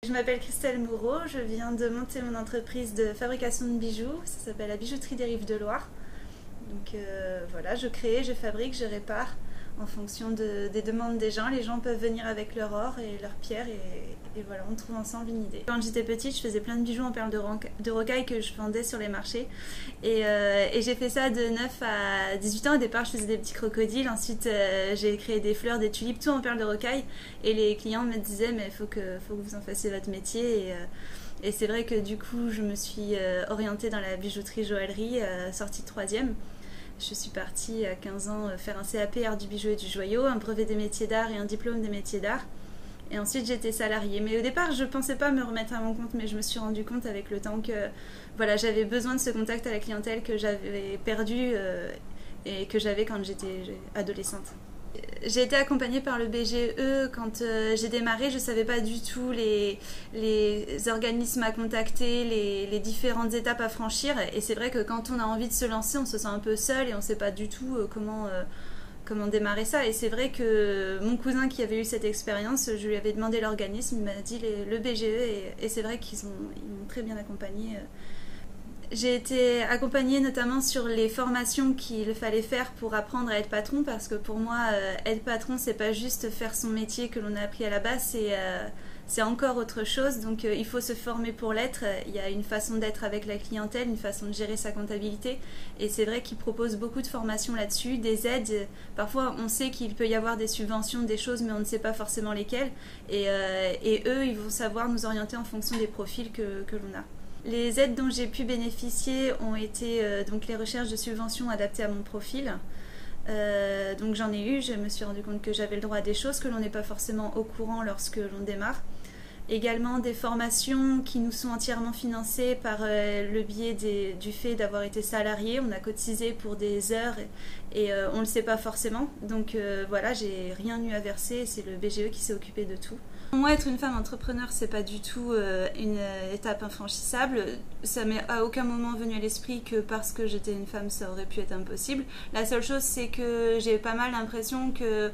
Je m'appelle Christelle Moureau, je viens de monter mon entreprise de fabrication de bijoux, ça s'appelle la Bijouterie des Rives de Loire. Donc voilà, je crée, je fabrique, je répare en fonction des demandes des gens. Les gens peuvent venir avec leur or et leurs pierres et voilà, on trouve ensemble une idée. Quand j'étais petite, je faisais plein de bijoux en perles de rocaille que je vendais sur les marchés. Et j'ai fait ça de 9 à 18 ans. Au départ, je faisais des petits crocodiles. Ensuite, j'ai créé des fleurs, des tulipes, tout en perles de rocaille. Et les clients me disaient, mais il faut que vous en fassiez votre métier. Et c'est vrai que du coup, je me suis orientée dans la bijouterie joaillerie, sortie de 3e. Je suis partie à 15 ans faire un CAP art du bijou et du joyau, un brevet des métiers d'art et un diplôme des métiers d'art. Et ensuite j'étais salariée. Mais au départ je ne pensais pas me remettre à mon compte, mais je me suis rendu compte avec le temps que voilà, j'avais besoin de ce contact à la clientèle que j'avais perdu et que j'avais quand j'étais adolescente. J'ai été accompagnée par le BGE quand j'ai démarré. Je ne savais pas du tout les organismes à contacter, les différentes étapes à franchir. Et c'est vrai que quand on a envie de se lancer, on se sent un peu seul et on ne sait pas du tout comment démarrer ça. Et c'est vrai que mon cousin qui avait eu cette expérience, je lui avais demandé l'organisme, il m'a dit le BGE et c'est vrai qu'ils m'ont très bien accompagnée. J'ai été accompagnée notamment sur les formations qu'il fallait faire pour apprendre à être patron, parce que pour moi, être patron, c'est pas juste faire son métier que l'on a appris à la base, c'est encore autre chose. Donc il faut se former pour l'être. Il y a une façon d'être avec la clientèle, une façon de gérer sa comptabilité. Et c'est vrai qu'ils proposent beaucoup de formations là-dessus, des aides. Parfois, on sait qu'il peut y avoir des subventions, des choses, mais on ne sait pas forcément lesquelles. Et eux, ils vont savoir nous orienter en fonction des profils que l'on a. Les aides dont j'ai pu bénéficier ont été donc les recherches de subventions adaptées à mon profil. Donc j'en ai eu, je me suis rendu compte que j'avais le droit à des choses que l'on n'est pas forcément au courant lorsque l'on démarre. Également des formations qui nous sont entièrement financées par le biais du fait d'avoir été salarié. On a cotisé pour des heures et on ne le sait pas forcément. Donc voilà, j'ai rien eu à verser, c'est le BGE qui s'est occupé de tout. Pour moi, être une femme entrepreneur, c'est pas du tout une étape infranchissable. Ça m'est à aucun moment venu à l'esprit que parce que j'étais une femme, ça aurait pu être impossible. La seule chose, c'est que j'ai pas mal l'impression que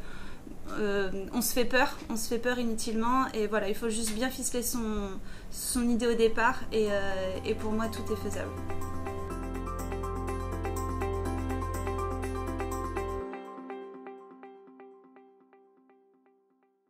on se fait peur inutilement, et voilà, il faut juste bien ficeler son idée au départ, et pour moi tout est faisable.